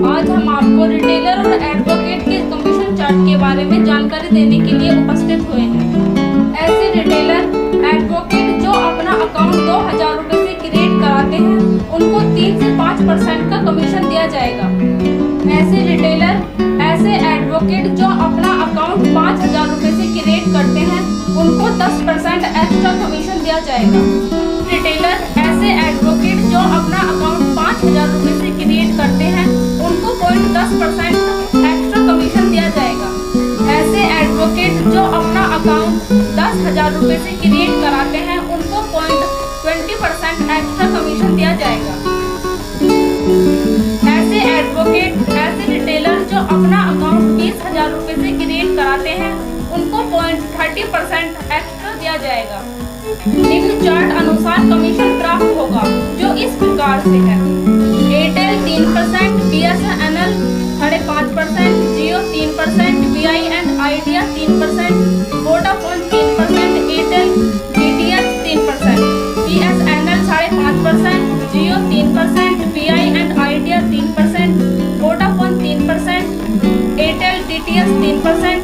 आज हम आपको रिटेलर और एडवोकेट के कमीशन चार्ट के बारे में जानकारी देने के लिए उपस्थित हुए हैं। ऐसे रिटेलर एडवोकेट जो अपना अकाउंट 2000 रुपये से क्रिएट कराते हैं उनको 3 से 5% का कमीशन दिया जाएगा। ऐसे एडवोकेट जो अपना अकाउंट 5000 रुपये से क्रिएट करते हैं उनको 10% एक्स्ट्रा कमीशन दिया जाएगा। ऐसे एडवोकेट जो अपना अकाउंट 5000 रुपये से क्रिएट करते हैं उनको 0.10% एक्स्ट्रा कमीशन दिया जाएगा। ऐसे एडवोकेट जो अपना अकाउंट 10,000 रुपये से क्रिएट कराते हैं उनको 0.20% एक्स्ट्रा कमीशन दिया जाएगा। ऐसे रिटेलर जो अपना अकाउंट 20,000 रुपये से क्रिएट कराते हैं उनको 0.30% एक्स्ट्रा दिया जाएगा। निम्न चार्ट अनुसार कमीशन प्राप्त होगा जो इस प्रकार से है। Airtel 3%, BSNL 5.5%, Jio 3%, VI and Idea 3%, Vodafone 3%, Airtel DTH 3%, BSNL 5.5%, Jio 3%, VI and Idea 3%, Vodafone 3%, Airtel DTH 3%,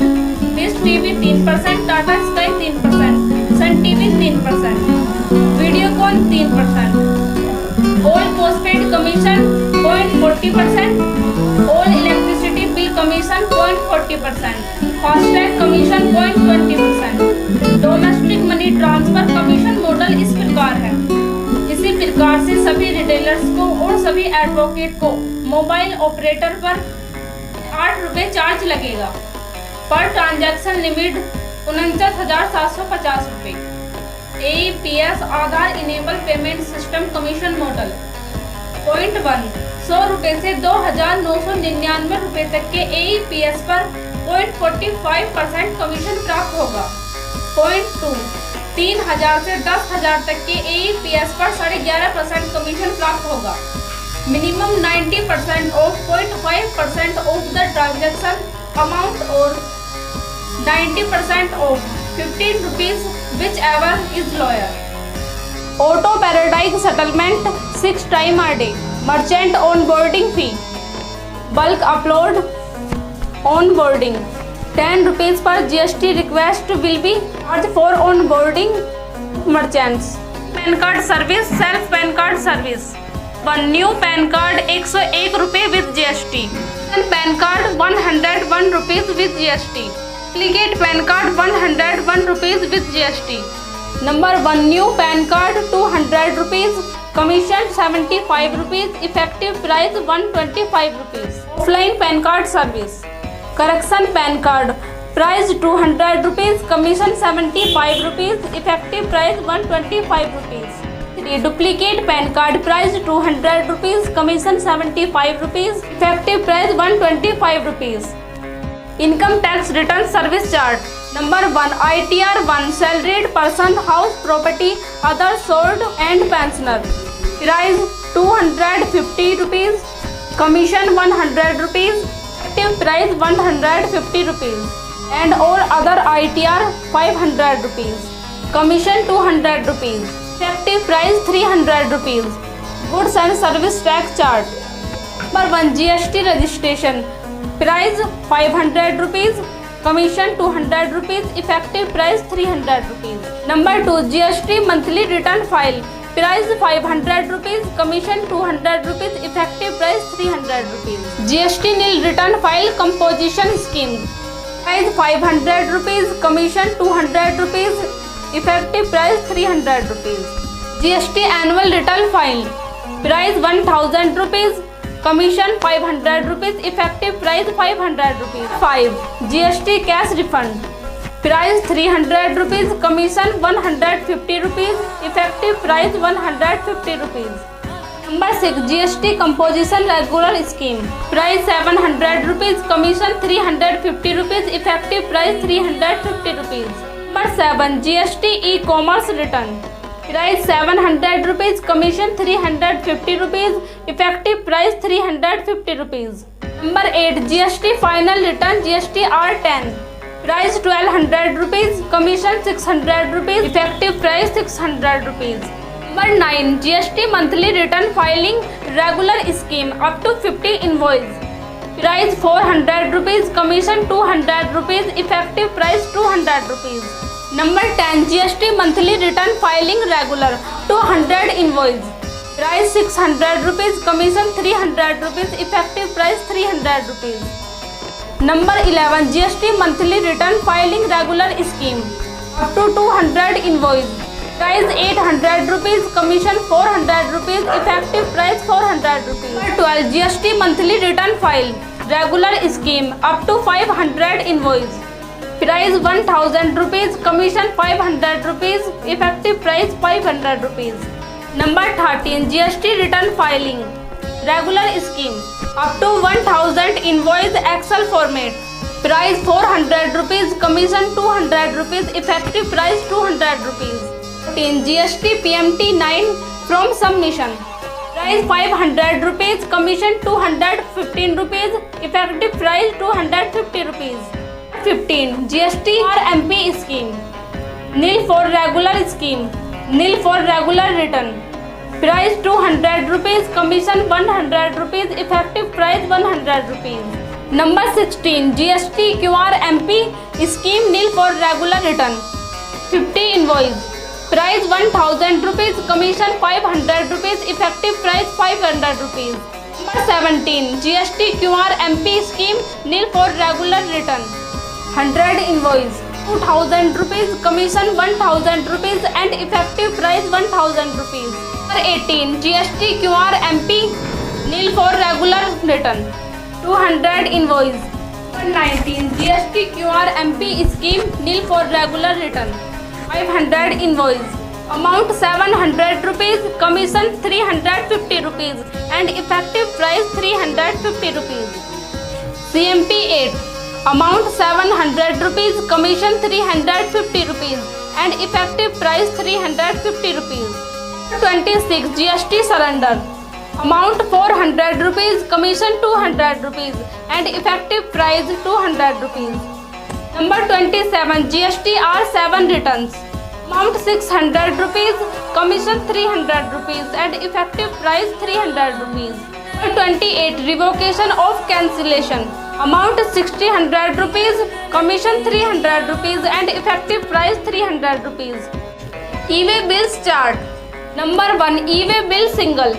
Dish TV 3%, Tata Sky 3%, Sun TV 3%, Videocon 3%, all postpaid commission 0.40%, all electricity bill commission 0.40%, FASTag commission 0.20%। Domestic money transfer commission model इस प्रकार है। इसी प्रकार से सभी retailers को और सभी एडवोकेट को मोबाइल ऑपरेटर पर 8 रुपये चार्ज लगेगा। पर ट्रांजैक्शन लिमिट 49,750 रुपये। AEPS Aadhaar enable payment system commission model. Point 1, 100 रुपये से 2,999 रुपये तक के AEPS पर 0.45% कमीशन प्राप्त होगा। पॉइंट 2, 3,000 से 10,000 तक के AEPS पर 11.5% कमीशन प्राप्त होगा। Minimum 90% of 0.5% of the transaction amount और 90% of 15 rupees whichever is lower. Auto periodic settlement 6 times a day. Merchant onboarding fee. Bulk upload onboarding 10 rupees per GST request will be charged for onboarding merchants. PAN card service, self PAN card service. One new PAN card 101 रुपये with GST. PAN card 101 rupees with GST. Duplicate PAN card 101 rupees with GST. Number 1 new PAN card 200 rupees. Commission 75 rupees. Effective price 125 rupees. Offline PAN card service. Correction PAN card. Price 200 rupees. Commission 75 rupees. Effective price 125 rupees. Duplicate PAN card. Price 200 rupees. Commission 75 rupees. Effective price 125 rupees. Income tax return service chart. Number 1 ITR 1 salaried person, house property, other sold and pensioner. Price 250 rupees. Commission 100 rupees. Effective price 150 rupees. And all other ITR 500 rupees. Commission 200 rupees. Effective price 300 rupees. Goods and service tax chart. Number 1 GST registration. Price 500 rupees. Commission 200 rupees. Effective price 300 rupees. Number 2 GST monthly return file. Price 500 rupees. Commission 200 rupees. Effective price 300 rupees. GST nil return file composition scheme. Price 500 rupees. Commission 200 rupees. Effective price 300 rupees. GST annual return file. Price 1000 rupees. Commission 500 rupees. Effective price 500 rupees. 5 GST cash refund. Price 300 rupees. Commission 150 rupees. Effective price 150 rupees. Number 6 GST composition regular scheme. Price 700 rupees. Commission 350 rupees. Effective price 350 rupees. Number 7 GST e-commerce return. Price 700 rupees. Commission 350 rupees. Effective price 350 rupees. Number 8 GST final return GST R10. Price 1200 rupees. Commission 600 rupees. Effective price 600 rupees. Number 9 GST monthly return filing regular scheme up to 50 invoice. Price 400 rupees, commission 200 rupees, effective price 200 rupees. Number 10, GST monthly return filing regular 200 invoice. Price 600 rupees, commission 300 rupees, effective price 300 rupees. Number 11, GST monthly return filing regular scheme up to 200 invoice. Price 800 rupees, commission 400 rupees, effective price 400 rupees. Number 12, GST monthly return file regular scheme up to 500 invoice. Price 1000 rupees, commission 500 rupees, effective price 500 rupees. Number 13, GST return filing regular scheme up to 1000 invoice Excel format. Price 400 rupees, commission 200 rupees, effective price 200 rupees. 14, GST PMT 9 from submission. Price 500 rupees, commission 215 rupees, effective price 250 rupees. 15, GST or MP scheme. Nil for regular scheme, nil for regular return. Price 200 rupees, commission 100 rupees, effective price 100 rupees. Number 16, GST QR MP scheme nil for regular return. 50 invoice. Price 1000 rupees, commission 500 rupees, effective price 500 rupees. Number 17, GST QR MP scheme nil for regular return. 100 invoice. 2000 rupees, commission 1000 rupees and effective price 1000 rupees. Number 18, GST QR MP nil for regular return. 200 invoice. Number 19, GST QR MP scheme nil for regular return. 500 invoice. Amount 700 rupees, commission 350 rupees and effective price 350 rupees. CMP 8. Amount 700 rupees, commission 350 rupees and effective price 350 rupees. 26, GST surrender. Amount 400 rupees, commission 200 rupees and effective price 200 rupees. Number 27, GST R7 returns. Amount 600 rupees, commission 300 rupees and effective price 300 rupees. Number 28, revocation of cancellation. Amount 600 rupees, commission 300 rupees and effective price 300 rupees. E-way bills chart. Number 1, e-way bill single.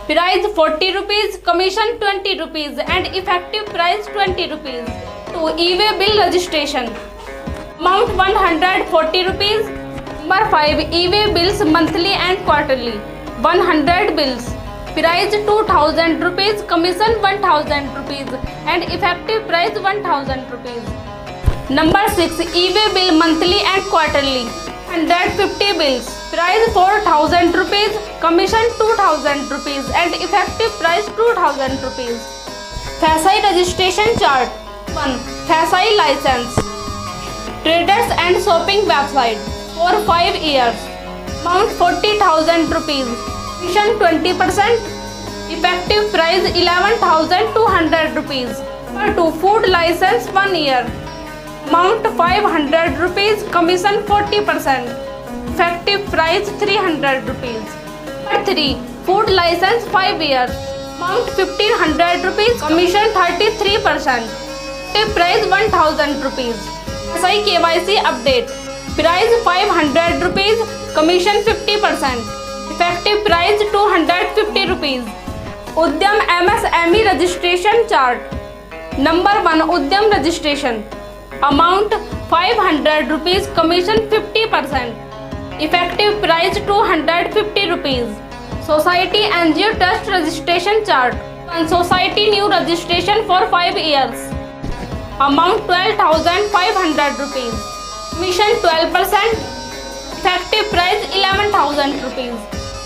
Price 40 rupees, commission 20 rupees and effective price 20 rupees. 2, e-way bill registration. Amount 140 rupees. Number 5, e-way bills monthly and quarterly. 100 bills. Price 2000 rupees, commission 1000 rupees and effective price 1000 rupees. Number 6, e-way bill monthly and quarterly. 150 bills. Price 4000 rupees, commission 2000 rupees and effective price 2000 rupees. FASI registration chart. 1, FASI license. Traders and shopping website for 5 years. Amount 40,000 rupees. Commission 20%. Effective price 11,200 rupees. Number 2, food license 1 year. Amount 500 rupees, commission 40%. Effective price 300 rupees. Number 3, food license 5 years. Amount 1500 rupees, commission 33%. Effective price 1000 rupees. FASI KYC update. Price 500 rupees, commission 50%. Effective price 250 rupees. Udyam MSME registration chart. Number 1, Udyam registration. Amount 500 rupees, commission 50%. Effective price 250 rupees. Society NGO Trust registration chart. 1, society new registration for 5 years. Amount 12,500 rupees. Commission 12%. Effective price 11,000 rupees.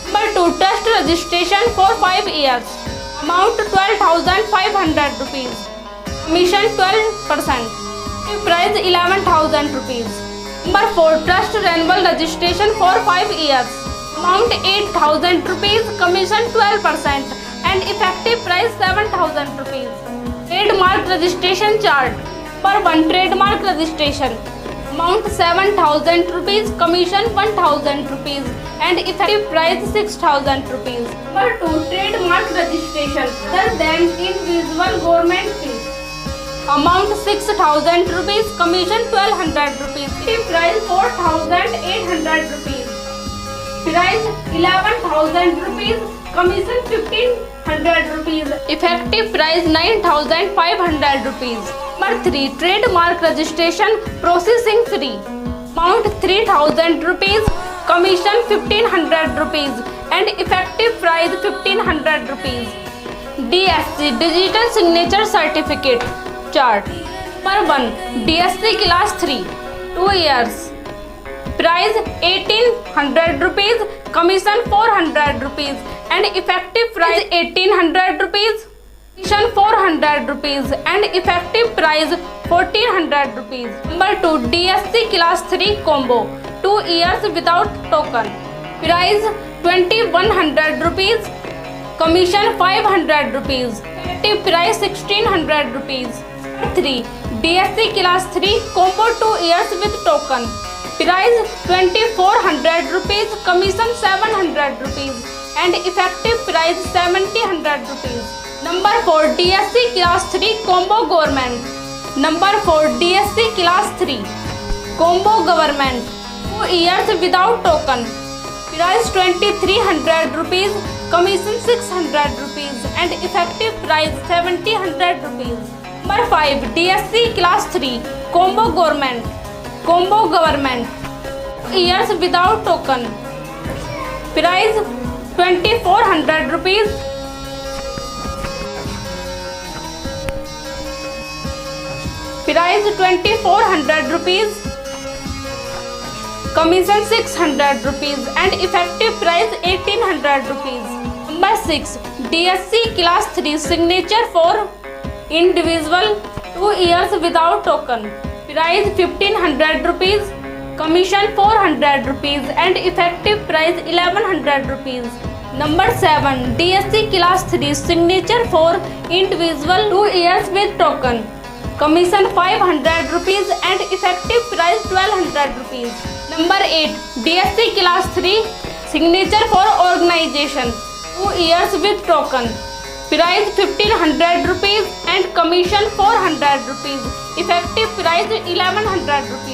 Number 2, trust registration for 5 years. Amount 12,500 rupees. Commission 12%. Effective price 11,000 rupees. Number 4, trust renewal registration for 5 years. Amount 8,000 rupees. Commission 12% and effective price 7,000 rupees. Trademark registration chart. Number 1, trademark registration. Amount 7,000 rupees, commission 1,000 rupees and effective price 6,000 rupees. Number 2. Trademark registration other than individual government fees. Amount 6,000 rupees, commission 1,200 rupees, effective price 4,800 rupees. Price 11,000 rupees, commission 1,500 rupees, effective price 9,500 rupees. Number 3. Trademark registration processing fee. Amount 3,000 rupees, commission 1,500 rupees and effective price 1,500 rupees. DSC Digital Signature Certificate Chart. Number 1. DSC Class 3 2 years. Price 1,800 rupees, commission 400 rupees and effective price 1,800 rupees, commission 400 rupees and effective price 1,400 rupees. Number 2. DSC Class 3 Combo 2 years without token. Price 2,100 rupees, commission 500 rupees, effective price 1,600 rupees. Number 3. DSC Class 3 Combo 2 years with token. Price 2,400 rupees, commission 700 rupees and effective price 1,700 rupees. Number 4. DSC Class 3 Combo Government. Number 4. DSC Class 3 Combo Government 2 years without token. Price 2,300 rupees, commission 600 rupees and effective price 1,700 rupees. Number 5. DSC Class 3 Combo Government. Combo Government 2 years without token. Price 2,400 rupees. Price 2,400 rupees. Commission 600 rupees and effective price 1,800 rupees. Number 6. DSC Class 3 Signature for individual 2 years without token. Price 1,500 rupees, commission 400 rupees and effective price 1,100 rupees. Number 7. DSC Class 3 Signature for individual 2 years with token. Commission 500 rupees and effective price 1,200 rupees. Number 8. DSC Class 3 Signature for organization 2 years with token. Price 1,500 rupees and commission 400 rupees. Effective price 1,100 rupees.